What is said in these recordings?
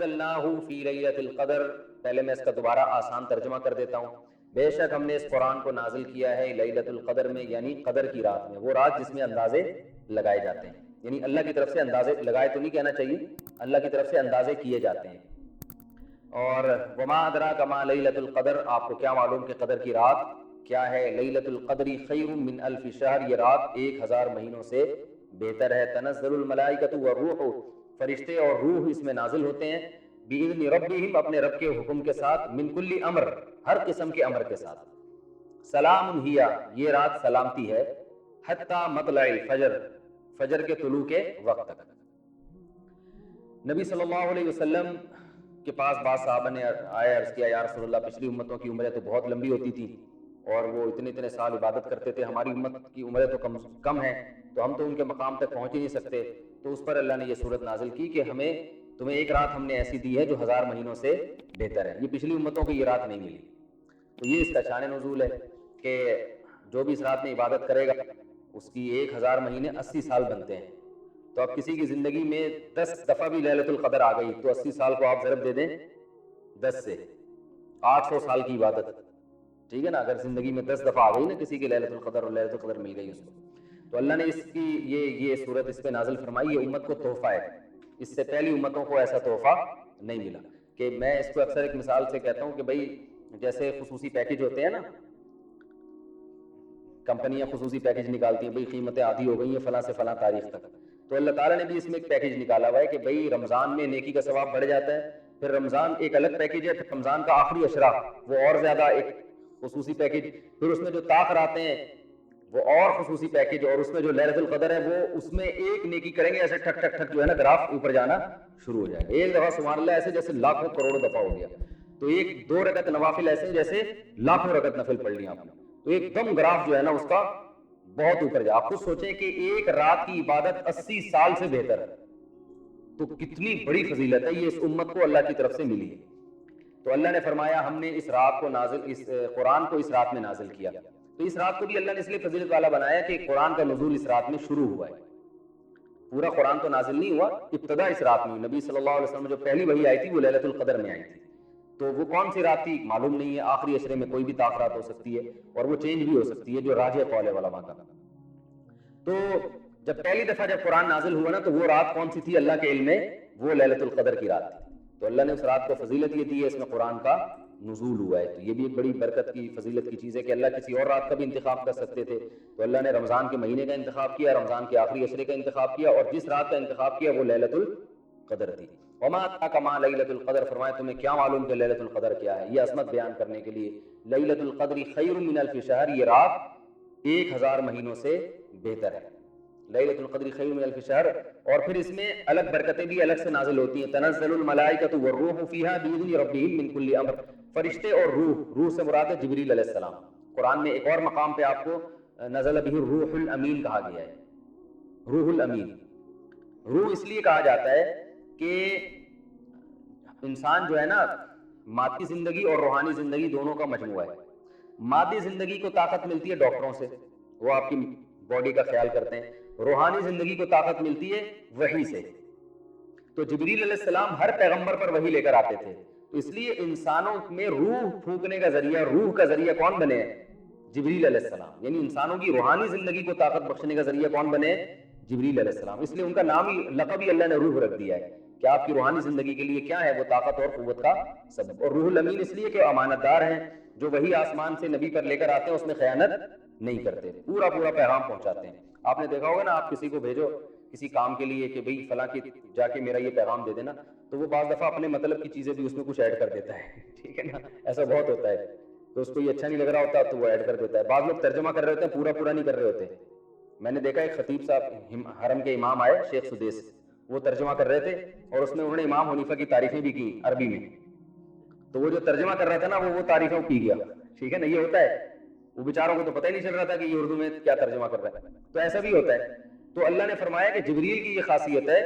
انزلناہ فی لیلۃ القدر، پہلے میں اس کا دوبارہ آسان ترجمہ کر دیتا ہوں. بے شک ہم نے اس قرآن کو نازل کیا ہے لیلۃ القدر میں، یعنی قدر کی رات میں، وہ رات جس میں اندازے لگائے جاتے ہیں. یعنی اللہ کی طرف سے اندازے لگائے تو نہیں کہنا چاہیے، اللہ کی طرف سے اندازے کیے جاتے ہیں. اور وما ادراک ما لیلۃ القدر، آپ کو کیا معلوم کہ قدر کی رات کیا ہے. لیلۃ القدر خیر من الف شہر، یہ رات 1000 مہینوں سے بہتر ہے. تنزل الملائکۃ والروح، فرشتے اور روح اس میں نازل ہوتے ہیں. بإذن ربہم، اپنے رب کے حکم کے ساتھ. من کل امر، ہر قسم کے امر کے ساتھ. سلام ہی، یہ رات سلامتی ہے. حتی مطلع الفجر، فجر کے طلوع کے وقت تک. نبی صلی اللہ علیہ وسلم کے پاس بعض صحابہ نے آیا، عرض کیا یا رسول اللہ، پچھلی امتوں کی عمریں تو بہت لمبی ہوتی تھی اور وہ اتنے سال عبادت کرتے تھے، ہماری امت کی عمریں تو کم ہیں، تو ہم تو ان کے مقام تک پہنچ ہی نہیں سکتے. تو اس پر اللہ نے یہ صورت نازل کی کہ تمہیں ایک رات ہم نے ایسی دی ہے جو 1000 مہینوں سے بہتر ہے. یہ پچھلی امتوں کو یہ رات نہیں ملی. تو یہ اس کا شان نزول ہے کہ جو بھی اس رات میں عبادت کرے گا اس کی 1000 مہینے 80 سال بنتے ہیں. تو اب کسی کی زندگی میں 10 دفعہ بھی لیلۃ القدر آ گئی تو 80 سال کو آپ ضرب دے دیں 10 سے، 800 سال کی عبادت. ٹھیک ہے نا، اگر زندگی میں 10 دفعہ آ گئی نا کسی کی لیلۃ القدر، اور لیلۃ القدر مل گئی اس کو، تو اللہ نے اس کی یہ صورت اس پہ نازل فرمائی. یہ امت کو تحفہ ہے، اس سے پہلی امتوں کو ایسا تحفہ نہیں ملا. کہ میں اس کو اکثر ایک مثال سے کہتا ہوں کہ بھائی جیسے خصوصی پیکج ہوتے ہیں نا، کمپنیاں خصوصی پیکج نکالتی ہیں، بھائی قیمتیں آدھی ہو گئی ہیں فلاں سے فلاں تاریخ تک. تو اللہ تعالیٰ نے بھی اس میں ایک پیکج نکالا ہوا ہے کہ بھائی رمضان میں نیکی کا ثواب بڑھ جاتا ہے، پھر رمضان ایک الگ پیکج ہے، پھر رمضان کا آخری عشرہ وہ اور زیادہ ایک خصوصی پیکج، پھر اس میں جو طاق راتیں ہیں وہ اور خصوصی پیکج، اور اس میں جو لیلۃ القدر ہے وہ اس میں ایک نیکی کریں گے ایسے ٹھک ٹھک ٹھک جو ہے نا گراف اوپر جانا شروع ہو جائے گا. ایک دفعہ سبحان اللہ ایسے جیسے لاکھوں کروڑوں دفعہ ہو گیا. تو ایک 2 رکعت نوافل ایسے جیسے لاکھوں رکعت نفل پڑھ لی آپ نے، تو ایک دم گراف جو ہے نا اس کا بہت اوپر جائے. آپ خود سوچیں کہ ایک رات کی عبادت 80 سال سے بہتر ہے، تو کتنی بڑی فضیلت ہے. یہ اس امت کو اللہ کی طرف سے ملی ہے. تو اللہ نے فرمایا ہم نے اس رات کو اس قرآن کو اس رات میں نازل کیا. تو اس رات کو بھی اللہ نے اس لیے فضیلت والا بنایا کہ قرآن کا نزول اس رات میں شروع ہوا ہے. پورا قرآن تو نازل نہیں ہوا، ابتدا اس رات میں. نبی صلی اللہ علیہ وسلم جو پہلی وحی آئی تھی وہ لیلۃ القدر میں آئی تھی. تو وہ کون سی رات تھی معلوم نہیں ہے، آخری عشرے میں کوئی بھی رات ہو سکتی ہے اور وہ چینج بھی ہو سکتی ہے، جو راجح قول ہے علماء کا. تو جب پہلی دفعہ جب قرآن نازل ہوا نا تو وہ رات کون سی تھی اللہ کے علم میں؟ وہ لیلۃ القدر کی رات تھی. تو اللہ نے اس رات کو فضیلت یہ دی ہے، اس میں قرآن کا نزول ہوا ہے. تو یہ بھی ایک بڑی برکت کی فضیلت کی چیز ہے کہ اللہ کسی اور رات کا بھی انتخاب کر سکتے تھے، تو اللہ نے رمضان کے مہینے کا انتخاب کیا، رمضان کے آخری عشرے کا انتخاب کیا، اور جس رات کا انتخاب کیا وہ لیلۃ القدر تھی. وما ادراک ما لیلۃ القدر، فرمایا تمہیں کیا معلوم کہ لیلۃ القدر کیا ہے. یہ عظمت بیان کرنے کے لیے لیلۃ القدر خیر من الف شہر، یہ رات 1000 مہینوں سے بہتر ہے. لیلۃ القدر خیر من الف شہر. اور پھر اس میں الگ برکتیں بھی الگ سے نازل ہوتی ہیں. تنزل الملائکۃ والروح فیہا بإذن ربہم من کل امر، فرشتے اور روح سے مراد ہے جبریل علیہ السلام. قرآن میں ایک اور مقام پہ آپ کو نزل بہ الروح الامین کہا گیا ہے. روح الامین، روح اس لیے کہا جاتا ہے کہ انسان جو ہے نا مادی زندگی اور روحانی زندگی دونوں کا مجموعہ ہے. مادی زندگی کو طاقت ملتی ہے ڈاکٹروں سے، وہ آپ کی باڈی کا خیال کرتے ہیں. روحانی زندگی کو طاقت ملتی ہے وحی سے. تو جبریل علیہ السلام ہر پیغمبر پر وحی لے کر آتے تھے. تو اس لیے انسانوں میں روح پھونکنے کا ذریعہ، روح کا ذریعہ کون بنے؟ جبریل علیہ السلام. یعنی انسانوں کی روحانی زندگی کو طاقت بخشنے کا ذریعہ کون بنے؟ جبریل علیہ السلام. اس لیے ان کا نام ہی، لقب ہی اللہ نے روح رکھ دیا ہے کہ آپ کی روحانی زندگی کے لیے کیا ہے؟ وہ طاقت اور قوت کا سبب. اور روح الامین اس لیے کہ امانت دار ہیں، جو وہی آسمان سے نبی پر لے کر آتے ہیں اس میں خیانت نہیں کرتے، پورا پیغام پہنچاتے ہیں. آپ نے دیکھا ہوگا نا، آپ کسی کو بھیجو کسی کام کے لیے کہ بھئی فلاں کی جا کے میرا یہ پیغام دے دینا، تو وہ بعض دفعہ اپنے مطلب کی چیزیں بھی اس میں کچھ ایڈ کر دیتا ہے. ٹھیک ہے نا، ایسا بہت ہوتا ہے. تو اس کو یہ اچھا نہیں لگ رہا ہوتا تو وہ ایڈ کر دیتا ہے. بعض لوگ ترجمہ کر رہے ہوتے ہیں، پورا نہیں کر رہے ہوتے. میں نے دیکھا ایک خطیب صاحب حرم کے امام آئے، شیخ سدیس، وہ ترجمہ کر رہے تھے اور اس میں انہوں نے امام حنیفہ کی تعریفیں بھی کی عربی میں. تو وہ جو ترجمہ کر رہا تھا نا وہ تعریفیں پی گیا. ٹھیک ہے نا، یہ ہوتا ہے. وہ بیچاروں کو تو پتہ ہی نہیں چل رہا تھا کہ یہ اردو میں کیا ترجمہ کر رہا ہے. تو ایسا بھی ہوتا ہے. تو اللہ نے فرمایا کہ جبریل کی یہ خاصیت ہے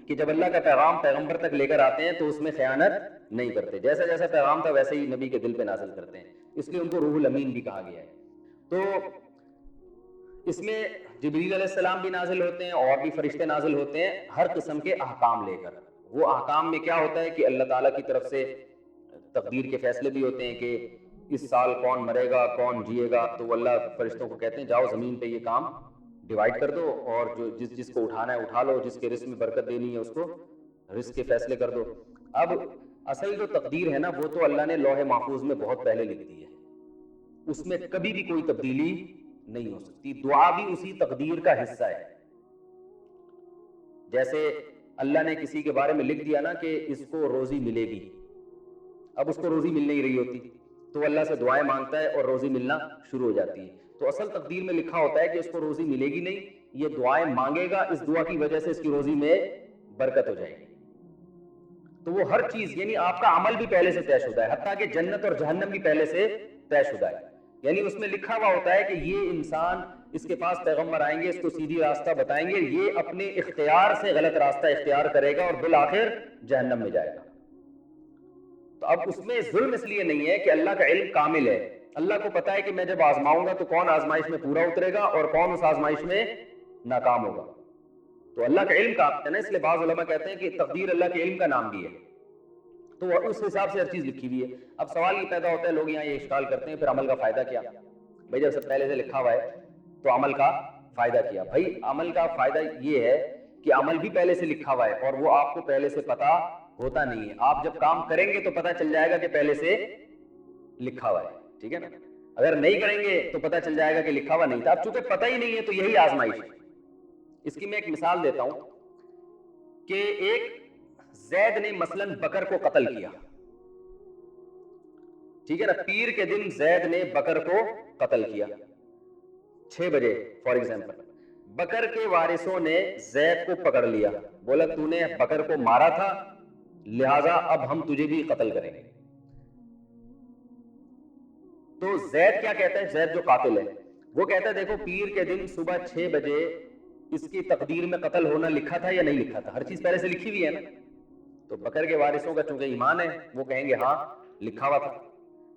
کہ جب اللہ کا پیغام پیغمبر تک لے کر آتے ہیں تو اس میں خیانت نہیں کرتے. جیسا جیسا پیغام تھا ویسے ہی نبی کے دل پہ نازل کرتے ہیں. اس لیے ان کو روح الامین بھی کہا گیا ہے. تو اس میں جبریل علیہ السلام بھی نازل ہوتے ہیں اور بھی فرشتے نازل ہوتے ہیں ہر قسم کے احکام لے کر. وہ احکام میں کیا ہوتا ہے کہ اللہ تعالیٰ کی طرف سے تقدیر کے فیصلے بھی ہوتے ہیں کہ اس سال کون مرے گا کون جیے گا، تو وہ اللہ فرشتوں کو کہتے ہیں جاؤ زمین پہ یہ کام ڈیوائڈ کر دو، اور جو جس کو اٹھانا ہے اٹھا لو، جس کے رزق میں برکت دینی ہے اس کو رزق کے فیصلے کر دو۔ اب اصل جو تقدیر ہے نا وہ تو اللہ نے لوح محفوظ میں بہت پہلے لکھ دی ہے، اس میں کبھی بھی کوئی تبدیلی نہیں ہو سکتی۔ دعا بھی اسی تقدیر کا حصہ ہے۔ جیسے اللہ نے کسی کے بارے میں لکھ دیا نا کہ اس کو روزی ملے گی، اب اس کو روزی مل نہیں رہی ہوتی تو اللہ سے دعائیں مانگتا ہے اور روزی ملنا شروع ہو جاتی ہے۔ تو اصل تقدیر میں لکھا ہوتا ہے کہ اس کو روزی ملے گی نہیں، یہ دعائیں مانگے گا، اس دعا کی وجہ سے اس کی روزی میں برکت ہو جائے گی۔ تو وہ ہر چیز یعنی آپ کا عمل بھی پہلے سے طے شدہ ہے، حتیٰ کہ جنت اور جہنم بھی پہلے سے طے شدہ ہے۔ یعنی اس میں لکھا ہوا ہوتا ہے کہ یہ انسان، اس کے پاس پیغمبر آئیں گے، اس کو سیدھی راستہ بتائیں گے، یہ اپنے اختیار سے غلط راستہ اختیار کرے گا اور بالآخر جہنم میں جائے گا۔ تو اب اس میں ظلم اس لیے نہیں ہے کہ اللہ کا علم کامل ہے، اللہ کو پتا ہے کہ میں جب آزماؤں گا تو کون آزمائش میں پورا اترے گا اور کون اس آزمائش میں ناکام ہوگا۔ تو اللہ کا علم کامل ہے نا، اس لیے بعض علماء کہتے ہیں کہ تقدیر اللہ کے علم کا نام بھی ہے، تو اس حساب سے ہر چیز لکھی ہوئی ہے۔ اب سوال یہ پیدا ہوتا ہے، لوگ یہاں یہ اشکال کرتے ہیں پھر عمل کا فائدہ کیا؟ بھائی جب سب پہلے سے لکھا ہوا ہے تو عمل کا فائدہ کیا؟ بھائی عمل کا فائدہ یہ ہے کہ عمل بھی پہلے سے لکھا ہوا ہے اور وہ آپ کو پہلے سے پتا ہوتا نہیں ہے، آپ جب کام کریں گے تو پتا چل جائے گا کہ پہلے سے لکھا ہوا ہے، ٹھیک ہے نا؟ اگر نہیں کریں گے تو پتا چل جائے گا کہ لکھا ہوا نہیں تھا۔ اب چونکہ پتہ ہی نہیں ہے تو یہی آزمائش ہے۔ اس کی میں ایک مثال دیتا ہوں کہ ایک زید نے مثلاً بکر کو قتل کیا، ٹھیک ہے نا؟ پیر کے دن زید نے بکر کو قتل کیا 6 بجے فار ایگزامپل۔ بکر کے وارثوں نے زید کو پکڑ لیا، بولا تو نے بکر کو مارا تھا لہٰذا اب ہم تجھے بھی قتل کریں گے۔ تو زید کیا کہتا ہے؟ زید جو قاتل ہے وہ کہتا ہے دیکھو پیر کے دن صبح 6 بجے اس کی تقدیر میں قتل ہونا لکھا تھا یا نہیں لکھا تھا؟ ہر چیز پہلے سے لکھی ہوئی ہے نا۔ تو بکر کے وارثوں کا چونکہ ایمان ہے وہ کہیں گے ہاں لکھا ہوا تھا۔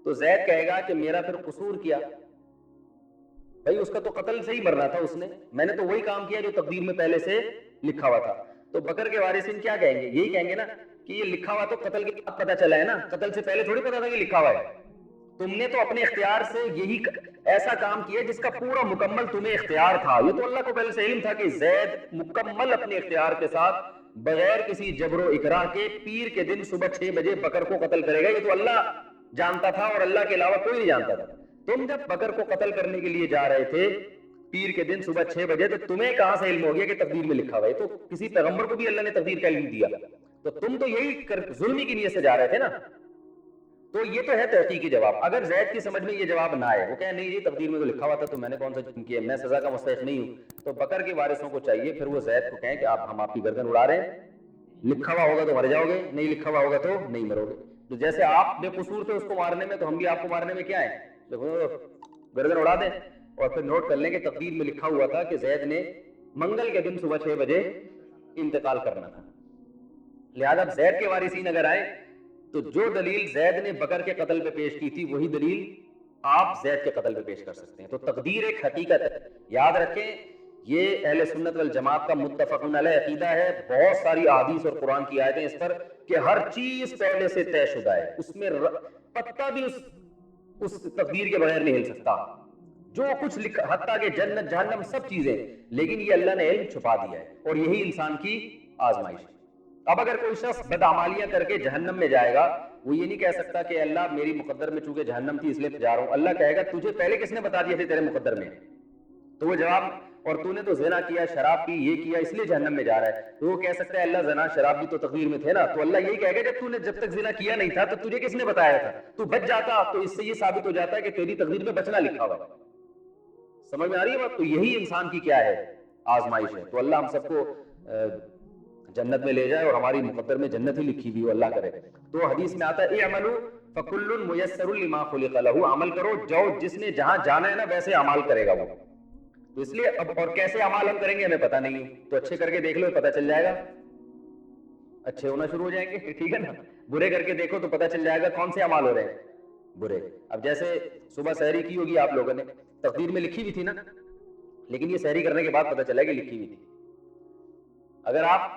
تو زید کہے گا کہ میرا پھر قصور کیا؟ بھائی اس کا تو قتل سے ہی مرنا تھا، اس نے، میں نے تو وہی کام کیا جو تقدیر میں پہلے سے لکھا ہوا تھا۔ تو بکر کے وارثین کیا کہیں گے؟ یہی کہیں گے نا کہ یہ لکھا ہوا تو قتل کے بعد پتہ چلا ہے نا، قتل سے پہلے تھوڑی پتا تھا کہ لکھا ہوا ہے۔ تم نے تو اپنے اختیار سے یہی ایسا کام کیا جس کا پورا مکمل تمہیں اختیار تھا۔ یہ تو اللہ کو پہلے سے علم تھا کہ زید مکمل اپنے اختیار کے ساتھ بغیر کسی جبر و اکراہ کے پیر کے دن صبح 6 بجے بکر کو قتل کرے گا، یہ تو اللہ جانتا تھا اور اللہ کے علاوہ کوئی نہیں جانتا تھا۔ تم جب بکر کو قتل کرنے کے لیے جا رہے تھے پیر کے دن صبح 6 بجے تو تمہیں کہاں سے علم ہو گیا کہ تقدیر میں لکھا ہوا ہے؟ تو کسی پیغمبر کو بھی اللہ نے تقدیر کا علم دیا، تو تم تو یہی ظلمی کی نیت سے جا رہے تھے نا۔ تو یہ تو ہے تحقیقی جواب۔ اگر زید کی سمجھ میں یہ جواب نہ آئے، وہ کہے نہیں جی تقدیر میں تو لکھا ہوا تھا تو میں نے کون سا جرم کیا، میں سزا کا مستحق نہیں ہوں، تو بکر کے وارثوں کو چاہیے پھر وہ زید کو کہیں کہ ہم آپ کی گردن اڑا رہے ہیں، لکھا ہوا ہوگا تو مر جاؤ گے، نہیں لکھا ہوا ہوگا تو نہیں مرو گے۔ تو جیسے آپ بے قصور تھے اس کو مارنے میں تو ہم بھی آپ کو مارنے میں کیا ہے، گردن اڑا دیں اور پھر نوٹ کر لیں کہ تقدیر میں لکھا ہوا تھا کہ زید نے منگل کے دن صبح 6 بجے انتقال کرنا تھا۔ لہذا زید کے وارثین اگر آئے تو جو دلیل زید نے بکر کے قتل پہ پیش کی تھی وہی دلیل آپ زید کے قتل پہ پیش کر سکتے ہیں۔ تو تقدیر ایک حقیقت ہے، یاد رکھیں یہ اہل سنت والجماعت کا متفق علیہ عقیدہ ہے۔ بہت ساری احادیث اور قرآن کی آیتیں اس پر کہ ہر چیز پہلے سے طے شدہ ہے، اس میں پتہ بھی اس تقدیر کے بغیر نہیں ہل سکتا، جو کچھ لکھا حتیٰ کہ جنت جہنم سب چیزیں، لیکن یہ اللہ نے علم چھپا دیا ہے اور یہی انسان کی آزمائش ہے۔ اب اگر کوئی شخص بدعمالیاں کر کے جہنم میں جائے گا وہ یہ نہیں کہہ سکتا کہ اللہ میری مقدر میں چونکہ جہنم تھی اس لیے جا رہا ہوں، اللہ کہے گا تجھے پہلے کس نے بتا دیا تھا تیرے مقدر میں؟ تو وہ جواب، اور تو نے تو زنا کیا، شراب پی، یہ کیا، اس لیے جہنم میں جا رہا ہے، تو وہ کہہ سکتا ہے اللہ زنا شراب بھی تو تقدیر میں تھے نا، تو اللہ یہی کہے گا جب تک زنا کیا نہیں تھا تو تجھے کس نے بتایا تھا، تو بچ جاتا، تو اس سے یہ ثابت ہو جاتا ہے کہ تیری تقدیر میں بچنا لکھا ہوا ہے۔ سمجھ میں آ رہی ہے بات؟ تو یہی انسان کی کیا ہے، آزمائش ہے۔ تو اللہ ہم سب کو جنت میں لے جائے اور ہماری مقدر میں جنت ہی لکھی ہوئی ہو، اللہ کرے۔ تو حدیث میں آتا ہے اعملوا فکل میسر لما خلق لہ، عمل کرو جو جس نے جہاں جانا ہے نا ویسے اعمال کرے گا وہ۔ تو اس لیے اب اور کیسے اعمال ہم کریں گے ہمیں پتہ نہیں، تو اچھے کر کے دیکھ لو پتہ چل جائے گا، اچھے ہونا شروع ہو جائیں گے، ٹھیک ہے نا۔ برے کر کے دیکھو تو پتہ چل جائے گا کون سے اعمال ہو رہے ہیں برے۔ اب جیسے صبح سحری کی ہوگی آپ لوگوں نے، تقدیر میں لکھی ہوئی تھی نا، لیکن یہ سحری کرنے کے بعد پتہ چلا کہ لکھی ہوئی تھی۔ اگر آپ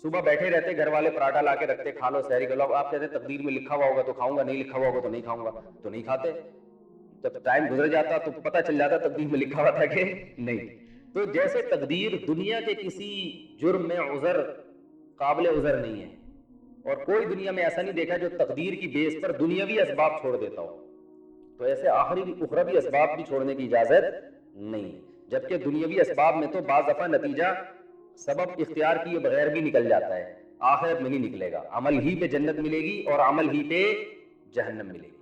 صبح بیٹھے رہتے, گھر والے پراٹھا لا کے رکھتے, کھا لو سحری کر لو, آپ کہتے تقدیر میں لکھا ہوا ہوگا تو کھاؤں گا, نہیں لکھا ہوا ہوگا تو نہیں کھاؤں گا, تو نہیں کھاتے. جب ٹائم گزر جاتا تو پتہ چل جاتا تقدیر میں لکھا ہوا تھا کہ نہیں. تو جیسے تقدیر دنیا کے کسی جرم میں عذر قابل عذر نہیں ہے, اور کوئی دنیا میں ایسا نہیں دیکھا جو تقدیر کی بیس پر دنیاوی اسباب چھوڑ دیتا ہو, تو ایسے آخری بھی اخروی اسباب بھی چھوڑنے کی اجازت نہیں. جبکہ دنیاوی اسباب میں تو بعض دفعہ نتیجہ سبب اختیار کیے بغیر بھی نکل جاتا ہے, آخرت میں نہیں نکلے گا. عمل ہی پہ جنت ملے گی اور عمل ہی پہ جہنم ملے گی,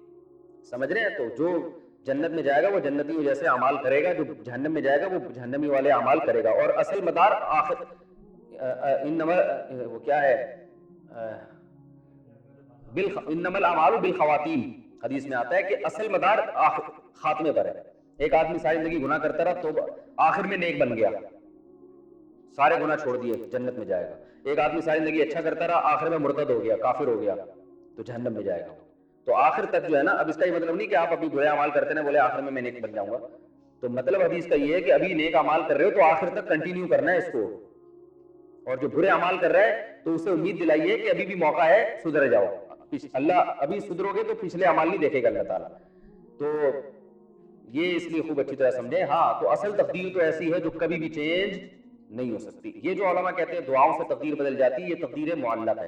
سمجھ رہے ہیں؟ تو جو جنت میں جائے گا وہ جنتی جیسے اعمال کرے گا, جو جہنم میں جائے گا وہ جہنمی والے اعمال کرے گا. اور اصل مدار آخر انما وہ کیا ہے, انما الاعمال بالخواتیم, حدیث میں آتا ہے کہ اصل مدار خاتمے پر ہے. ایک آدمی ساری زندگی گناہ کرتا رہا تو آخر میں نیک بن گیا, سارے گناہ چھوڑ دیے, جنت میں جائے گا. ایک آدمی ساری زندگی اچھا کرتا رہا, آخر میں مرتد ہو گیا, کافر ہو گیا, تو جہنم میں جائے گا. تو آخر تک جو ہے نا, اب اس کا یہ مطلب نہیں کہ آپ ابھی برے اعمال کرتے ہیں بولے آخر میں نیک بن جاؤں گا. تو مطلب حدیث کا یہ ہے کہ ابھی نیک اعمال کر رہے ہو تو آخر تک کنٹینیو کرنا ہے اس کو, اور جو برے اعمال کر رہا ہے تو اسے امید دلائیے کہ ابھی بھی موقع ہے, سدھر جاؤ. اللہ ابھی سدھرو گے تو پچھلے اعمال نہیں دیکھے گا اللہ تعالیٰ. تو یہ اس لیے خوب اچھی طرح سمجھیں. ہاں, تو اصل تقدیر تو ایسی ہے جو کبھی بھی چینج نہیں ہو سکتی. یہ جو علماء کہتے ہیں دعاؤں سے تقدیر بدل جاتی ہے, یہ تقدیر معلق ہے.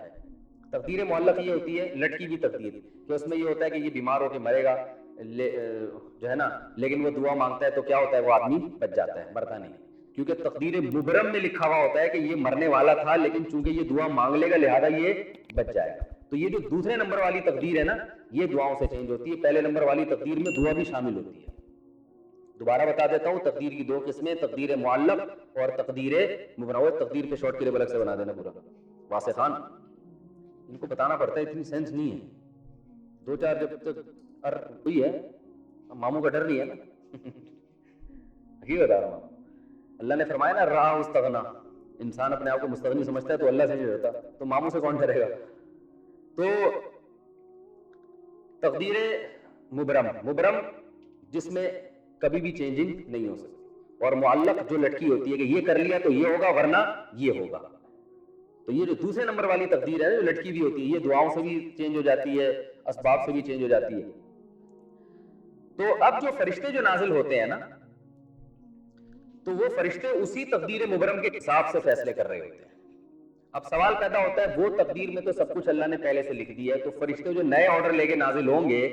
تقدیر معلق یہ ہوتی ہے لٹکی ہوئی تقدیر, کہ اس میں یہ ہوتا ہے کہ یہ بیمار ہو کے مرے گا جو ہے نا, لیکن وہ دعا مانگتا ہے تو کیا ہوتا ہے, وہ آدمی بچ جاتا ہے, مرتا نہیں. کیونکہ تقدیر مبرم میں لکھا ہوا ہوتا ہے کہ یہ مرنے والا تھا, لیکن چونکہ یہ دعا مانگ لے گا لہذا یہ بچ جائے گا. تو یہ جو دوسرے نمبر والی تقدیر ہے نا, یہ دعاؤں سے چینج ہوتی ہے. پہلے نمبر والی تقدیر میں دعا بھی شامل ہوتی ہے. دوبارہ بتا دیتا ہوں, تقدیر کی دو قسمیں, تقدیر معلق اور تقدیر مبرم. تقدیر کے شارٹ کے لیے الگ سے بنا دینا پورا. واسع خان, ان کو بتانا پڑتا ہے, اتنی سینس نہیں ہے. دو چار جب تک ہوئی ہے, ماموں کا ڈر نہیں ہے نا. حقیقت بتا رہا ہوں, اللہ نے فرمایا نا راہ استغنا, انسان اپنے آپ کو مستغنی سمجھتا ہے تو اللہ سے نہیں ڈرتا, تو ماموں سے کون ڈرے گا. تو تقدیر مبرم جس میں کبھی بھی چینجنگ نہیں ہو سکتی, اور معلق جو لٹکی ہوتی ہے کہ یہ کر لیا تو یہ ہوگا ورنہ یہ ہوگا. تو یہ جو دوسرے نمبر والی تقدیر ہے جو لٹکی بھی ہوتی ہے, یہ دعاؤں سے بھی چینج ہو جاتی ہے, اسباب سے بھی چینج ہو جاتی ہے. تو اب جو فرشتے جو نازل ہوتے ہیں نا, تو وہ فرشتے اسی تقدیر مبرم کے حساب سے فیصلے کر رہے ہوتے ہیں. اب سوال پیدا ہوتا ہے, وہ تقدیر میں تو سب کچھ اللہ نے پہلے سے لکھ دیا ہے, تو فرشتے جو نئے آرڈر لے کے نازل ہوں گے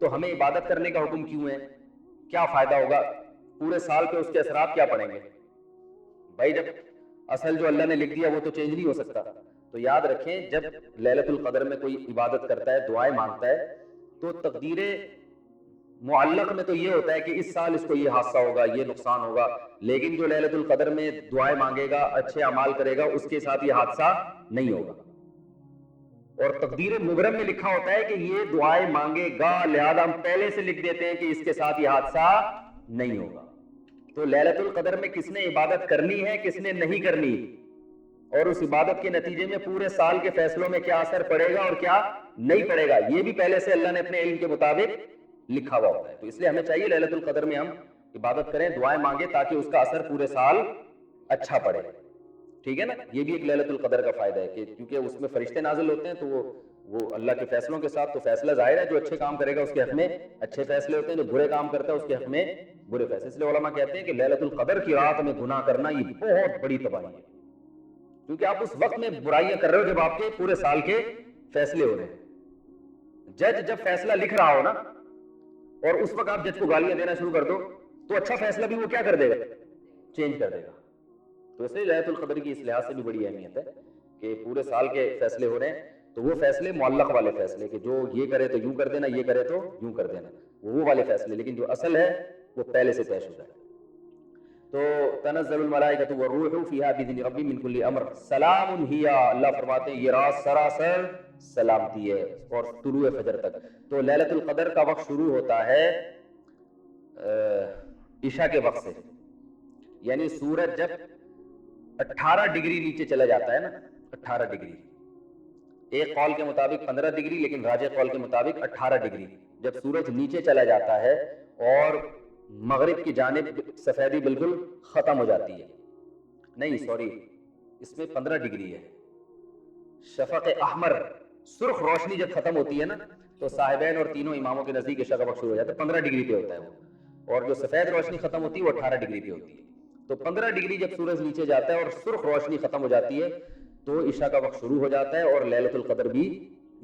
تو ہمیں عبادت کرنے کا حکم کیوں ہے, کیا فائدہ ہوگا, پورے سال کے اس کے اثرات کیا پڑیں گے بھائی. جب اصل جو اللہ نے لکھ دیا وہ تو چینج نہیں ہو سکتا. تو یاد رکھیں, جب لیلۃ القدر میں کوئی عبادت کرتا ہے, دعائیں مانگتا ہے, تو تقدیر معلق میں تو یہ ہوتا ہے کہ اس سال اس کو یہ حادثہ ہوگا, یہ نقصان ہوگا, لیکن جو لیلۃ القدر میں دعائیں مانگے گا, اچھے اعمال کرے گا, اس کے ساتھ یہ حادثہ نہیں ہوگا. اور تقدیر مبرم میں لکھا ہوتا ہے کہ یہ دعائیں مانگے گا, لہذا ہم پہلے سے لکھ دیتے ہیں کہ اس کے ساتھ یہ حادثہ نہیں ہوگا. تو لیلۃ القدر میں کس نے عبادت کرنی ہے, کس نے نہیں کرنی, اور اس عبادت کے نتیجے میں پورے سال کے فیصلوں میں کیا اثر پڑے گا اور کیا نہیں پڑے گا, یہ بھی پہلے سے اللہ نے اپنے علم کے مطابق لکھا ہوا ہوتا ہے. تو اس لیے ہمیں چاہیے لیلۃ القدر میں ہم عبادت کریں, دعائیں مانگیں, تاکہ اس کا اثر پورے سال اچھا پڑے. ٹھیک ہے نا, یہ بھی ایک لیلۃ القدر کا فائدہ ہے کہ کیونکہ اس میں فرشتے نازل ہوتے ہیں, تو وہ اللہ کے فیصلوں کے ساتھ, تو فیصلہ ظاہر ہے جو اچھے کام کرے گا اس کے حق میں اچھے فیصلے ہوتے ہیں, جو برے کام کرتا ہے اس کے حق میں برے فیصلے. اس لیے علماء کہتے ہیں کہ لیلۃ القدر کی رات میں گناہ کرنا یہ بہت بڑی تباہی ہے, کیونکہ آپ اس وقت میں برائیاں کر رہے ہو جب آپ کے پورے سال کے فیصلے ہو رہے ہیں. جج جب فیصلہ لکھ رہا ہو نا, اور اس وقت آپ جج کو گالیاں دینا شروع کر دو, تو اچھا فیصلہ بھی وہ کیا کر دے گا, چینج کر دے گا. تو اس لیے لیلۃ القدر کی اس لحاظ سے بھی بڑی اہمیت ہے کہ پورے سال کے فیصلے ہو رہے ہیں, تو وہ فیصلے معلق والے فیصلے کہ جو یہ کرے تو یوں کر دینا, یہ کرے تو یوں کر دینا, وہ والے فیصلے, لیکن جو اصل ہے وہ پہلے سے طے شدہ ہے. تو تنزل الملائکۃ والروح فیہا باذن ربہم من کل امر سلام ہی, اللہ فرماتے ہیں یہ رات سراسر سلامتی ہے, اور طلوع فجر تک. تو لیلۃ القدر کا وقت شروع ہوتا ہے عشاء کے وقت سے, یعنی سورج جب 18 ڈگری نیچے چلا جاتا ہے نا, 18 ڈگری, ایک قول کے مطابق 15 ڈگری, لیکن راجح قول کے مطابق 18 ڈگری, جب سورج نیچے چلا جاتا ہے اور مغرب کی جانب سفیدی بالکل ختم ہو جاتی ہے, نہیں سوری, اس میں 15 ڈگری ہے, شفق احمر سرخ روشنی جب ختم ہوتی ہے نا تو صاحبین اور تینوں اماموں کے نزدیک عشاء کا وقت شروع ہو جاتا ہے. 15 ڈگری پہ ہوتا ہے وہ, اور جو سفید روشنی ختم ہوتی ہے وہ 18 ڈگری پہ ہوتی ہے. تو 15 ڈگری جب سورج نیچے جاتا ہے اور سرخ روشنی ختم ہو جاتی ہے تو عشاء کا وقت شروع ہو جاتا ہے. اور لیلۃ القدر بھی,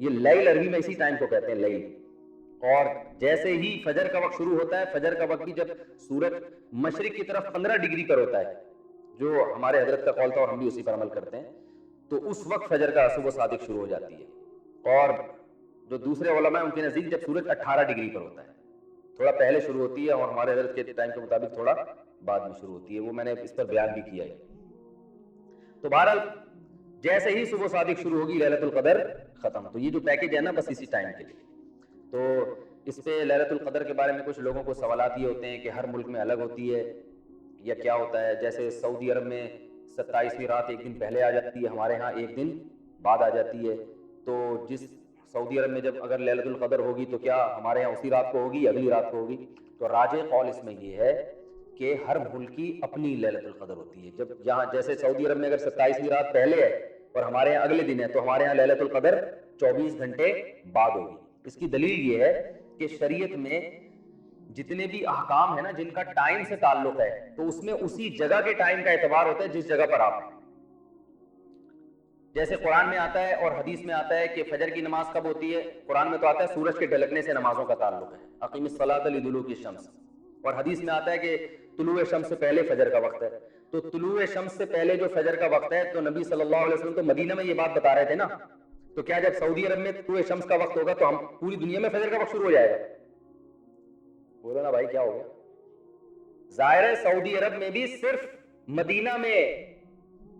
یہ لیل عربی میں اسی ٹائم کو کہتے ہیں لیل. اور جیسے ہی فجر کا وقت شروع ہوتا ہے, فجر کا وقت بھی جب سورج مشرق کی طرف 15 ڈگری پر ہوتا ہے, جو ہمارے حضرت کا قول تھا اور ہم بھی اسی پر عمل کرتے ہیں, تو اس وقت فجر کا صبح صادق شروع ہو جاتی ہے. اور جو دوسرے علماء ہیں ان کے نزدیک جب سورج 18 ڈگری پر ہوتا ہے, تھوڑا پہلے شروع ہوتی ہے, اور ہمارے حضرت کے ٹائم کے مطابق تھوڑا بعد میں شروع ہوتی ہے. وہ میں نے اس پر بیان بھی کیا ہے. تو بہرحال جیسے ہی صبح صادق شروع ہوگی لیلۃ القدر ختم. تو یہ جو پیکج ہے نا بس اسی ٹائم کے لیے. تو اس پہ لیلۃ القدر کے بارے میں کچھ لوگوں کو سوالات یہ ہوتے ہیں کہ ہر ملک میں الگ ہوتی ہے یا کیا ہوتا ہے. جیسے سعودی عرب میں 27ویں رات ایک دن پہلے آ جاتی ہے, ہمارے ہاں ایک دن بعد آ جاتی ہے. تو جس سعودی عرب میں جب اگر لیلۃ القدر ہوگی تو کیا ہمارے ہاں اسی رات کو ہوگی, اگلی رات کو ہوگی؟ تو راجح قول اس میں یہ ہے کہ ہر ملک کی اپنی لیلۃ القدر ہوتی ہے. جب یہاں جیسے سعودی عرب میں اگر 27ویں رات پہلے ہے اور ہمارے یہاں اگلے دن ہے, تو ہمارے یہاں لیلۃ القدر 24 گھنٹے بعد ہوگی. اس کی دلیل یہ ہے کہ شریعت میں جتنے بھی احکام ہیں نا جن کا ٹائم سے تعلق ہے, تو اس میں اسی جگہ کے ٹائم کا اعتبار ہوتا ہے جس جگہ پر آپ ہیں. جیسے قرآن میں آتا ہے اور حدیث میں آتا ہے کہ فجر کی نماز کب ہوتی ہے. قرآن میں تو آتا ہے سورج کے ڈھلکنے سے نمازوں کا تعلق ہے, اقیم الصلاۃ لدلوک الشمس. اور حدیث میں آتا ہے کہ طلوع شمس سے پہلے فجر کا وقت ہے. تو طلوع شمس سے پہلے جو فجر کا وقت ہے, تو نبی صلی اللہ علیہ وسلم تو مدینہ میں یہ بات بتا رہے تھے نا. تو کیا جب سعودی عرب میں طلوع شمس کا وقت ہوگا تو ہم پوری دنیا میں فجر کا وقت شروع ہو جائے گا؟ بولو نا بھائی کیا ہو گیا. ظاہر ہے سعودی عرب میں بھی صرف مدینہ میں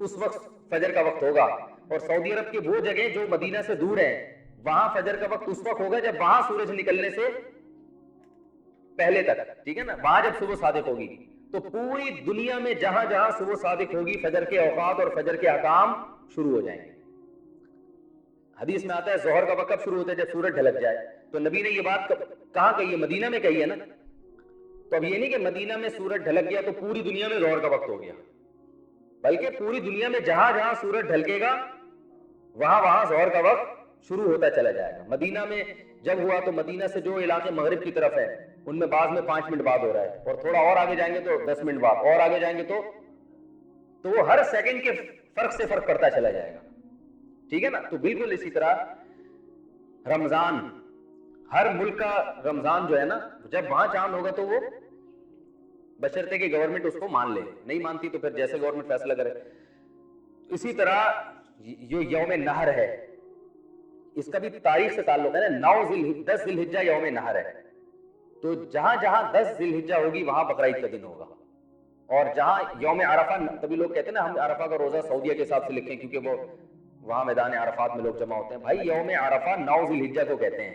اس وقت فجر کا وقت ہوگا, اور سعودی عرب کے وہ جگہ جو مدینہ سے دور ہیں وہاں فجر کا وقت اس وقت ہوگا جب وہاں سورج نکلنے سے پہلے تک, ٹھیک ہے نا, وہاں جب صبح صادق ہوگی. تو پوری دنیا میں جہاں جہاں صبح صادق ہوگی فجر کے اوقات اور فجر کے احکام شروع ہو جائیں گے. حدیث میں آتا ہے ظہر کا وقت کب شروع ہوتا ہے؟ جب سورج ڈھلک جائے. تو نبی نے یہ بات کہاں کہی ہے؟ مدینہ میں کہی ہے نا. تو اب یہ نہیں کہ مدینہ میں سورج ڈھلک گیا تو پوری دنیا میں ظہر کا وقت ہو گیا, بلکہ پوری دنیا میں جہاں جہاں سورج ڈھلکے گا وہاں وہاں ظہر کا وقت شروع ہوتا چلا جائے گا. مدینہ میں جب ہوا تو مدینہ سے جو علاقے مغرب کی طرف ہے ان میں بعض میں 5 منٹ بعد ہو رہا ہے, اور تھوڑا اور آگے جائیں گے تو 10 منٹ بعد, اور آگے جائیں گے تو وہ ہر سیکنڈ کے فرق سے فرق پڑتا چلا جائے گا, ٹھیک ہے نا. تو بالکل اسی طرح رمضان, ہر ملک کا رمضان جو ہے نا, جب وہاں چاند ہوگا تو وہ بشرطے کہ گورنمنٹ اس کو مان لے, نہیں مانتی تو پھر جیسے گورنمنٹ فیصلہ کرے. اسی طرح جو یوم نہر ہے اس کا بھی تاریخ سے تعلق ہے نا. 10 ذی الحجہ یوم نہر ہے, تو جہاں جہاں 10 ذی الحجہ ہوگی وہاں بقرعید کا دن ہوگا. اور جہاں یوم عرفہ, تبھی لوگ کہتے ہیں نا ہم عرفہ کا روزہ سعودیہ کے حساب سے لکھیں کیونکہ وہ وہاں میدان عرفات میں لوگ جمع ہوتے ہیں. بھائی یوم عرفہ 9 ذی الحجہ کو کہتے ہیں,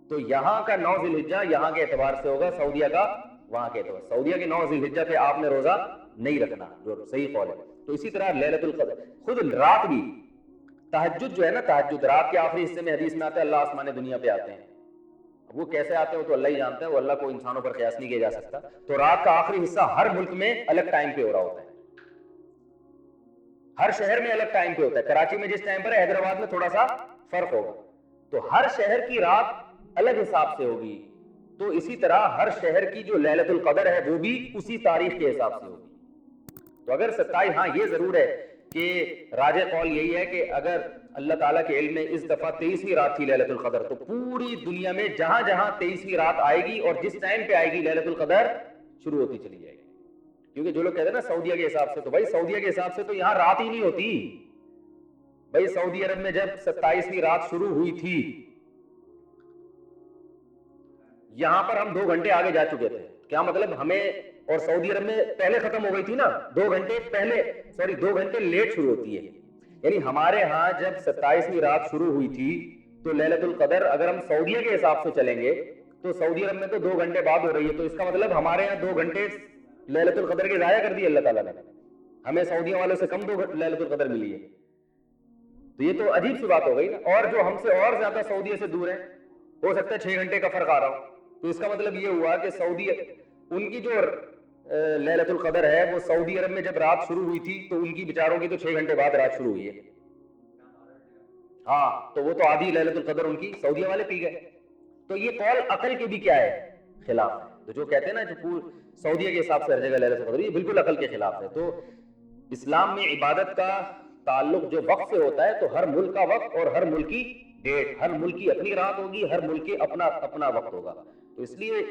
تو یہاں کا 9 ذی الحجہ یہاں کے اعتبار سے ہوگا, سعودیہ کا وہاں کے اعتبار. سعودیہ کے 9 ذی الحجہ پہ آپ نے روزہ نہیں رکھنا, جو صحیح قول ہے. تو اسی طرح لیلۃ القدر, خود رات بھی, تہجد جو ہے نا, تہجد رات کے آخری حصے میں حدیث میں آتا ہے اللہ آسمان دنیا پہ آتے ہیں. وہ کیسے آتے ہیں تو اللہ ہی جانتا ہے, وہ اللہ کو انسانوں پر قیاس نہیں کیا جا سکتا. تو رات کا آخری حصہ ہر ملک میں الگ ٹائم پہ ہو رہا ہوتا ہے, ہر شہر میں الگ ٹائم پہ ہوتا ہے. کراچی میں جس ٹائم پر ہے حیدرآباد میں تھوڑا سا فرق ہوگا. تو ہر شہر کی رات الگ حساب سے ہوگی. تو اسی طرح ہر شہر کی جو لیلۃ القدر ہے وہ بھی اسی تاریخ کے حساب سے ہوگی. تو اگر 27, ہاں یہ ضرور ہے کہ راجح قول یہی ہے کہ اگر اللہ تعالیٰ کے علم میں اس دفعہ 23ویں رات تھی لیلۃ القدر, تو پوری دنیا میں جہاں جہاں 23ویں رات آئے گی اور جس ٹائم پہ آئے گی لیلۃ القدر شروع ہوتی چلی جائے گی. کیونکہ جو لوگ کہتے ہیں نا سعودیہ کے حساب سے, تو بھائی سعودیہ کے حساب سے تو یہاں رات ہی نہیں ہوتی. بھائی سعودی عرب میں جب 27ویں رات شروع ہوئی تھی, یہاں پر ہم 2 گھنٹے آگے جا چکے تھے. کیا مطلب ہمیں, اور سعودی عرب میں پہلے ختم ہو گئی تھی نا, 2 گھنٹے پہلے, 2 گھنٹے لیٹ شروع ہوتی ہے. یعنی ہمارے ہاں جب 27ویں رات شروع ہوئی تھی تو لیلۃ القدر اگر ہم سعودیہ کے حساب سے چلیں گے تو سعودی عرب میں تو 2 گھنٹے بعد ہو رہی ہے. تو اس کا مطلب ہمارے یہاں 2 گھنٹے لیلۃ القدر کے ضائع کر دیے اللہ تعالیٰ نے, ہمیں سعودیہ والوں سے کم لیلۃ القدر ملی ہے. تو یہ تو عجیب سی بات ہو گئی نا. اور جو ہم سے اور زیادہ سعودیہ سے دور ہیں, ہو سکتا ہے 6 گھنٹے کا فرق آ رہا ہو. تو اس کا مطلب یہ ہوا کہ سعودی, ان کی جو لیلۃ القدر ہے وہ سعودی عرب میں جب رات شروع ہوئی تھی تو ان کی بیچاروں کی تو 6 گھنٹے بعد رات شروع ہوئی ہے. ہاں تو وہ تو آدھی ليلۃ القدر ان کی سعودیہ والے پی گئے. تو یہ قول عقل کے بھی کیا ہے, خلاف ہے. تو جو کہتے ہیں نا جو سعودیہ کے حساب سے ہر جگہ ليلۃ القدر, یہ بالکل عقل کے خلاف ہے. تو اسلام میں عبادت کا تعلق جو وقت سے ہوتا ہے, تو ہر ملک کا وقت اور ہر ملک کی ڈیٹ, ہر ملک کی اپنی رات ہوگی, ہر ملک کے اپنا وقت ہوگا. تو اس لیے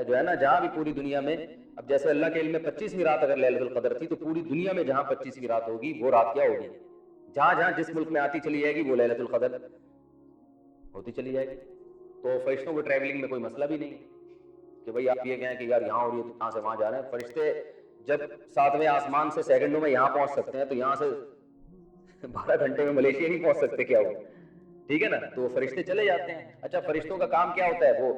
جو ہے نا جہاں بھی پوری دنیا میں, اب جیسے اللہ کے علم میں 25ویں رات اگر ليلۃ القدر تھی, تو پوری دنیا میں جہاں 25ویں رات ہوگی وہ رات کیا ہوگی, جہاں جہاں جس ملک میں آتی چلی جائے گی وہ ليلۃ القدر ہوتی چلی جائے گی. تو فرشتوں کو ٹریولنگ میں کوئی مسئلہ بھی نہیں کہ بھئی آپ یہ کہیں کہ یار یہاں ہو رہی ہے تو یہاں سے وہاں جا رہے ہیں. فرشتے جب 7ویں آسمان سے سیکنڈوں میں یہاں پہنچ سکتے ہیں, تو یہاں سے 12 گھنٹے میں ملیشیا نہیں پہنچ سکتے کیا ہو, ٹھیک ہے نا. تو فرشتے چلے جاتے ہیں. اچھا فرشتوں کا کام کیا ہوتا ہے, وہ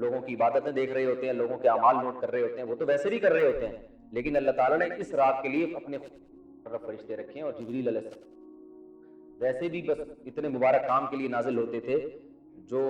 لوگوں کی عبادتیں دیکھ رہے ہوتے ہیں, لوگوں کے اعمال نوٹ کر رہے ہوتے ہیں, وہ تو ویسے بھی کر رہے ہوتے ہیں, لیکن اللہ تعالیٰ نے اس رات کے لیے اپنے فرشتے رکھے ہیں. اور جبریل علیہ السلام ویسے بھی بس اتنے مبارک کام کے لیے نازل ہوتے تھے جو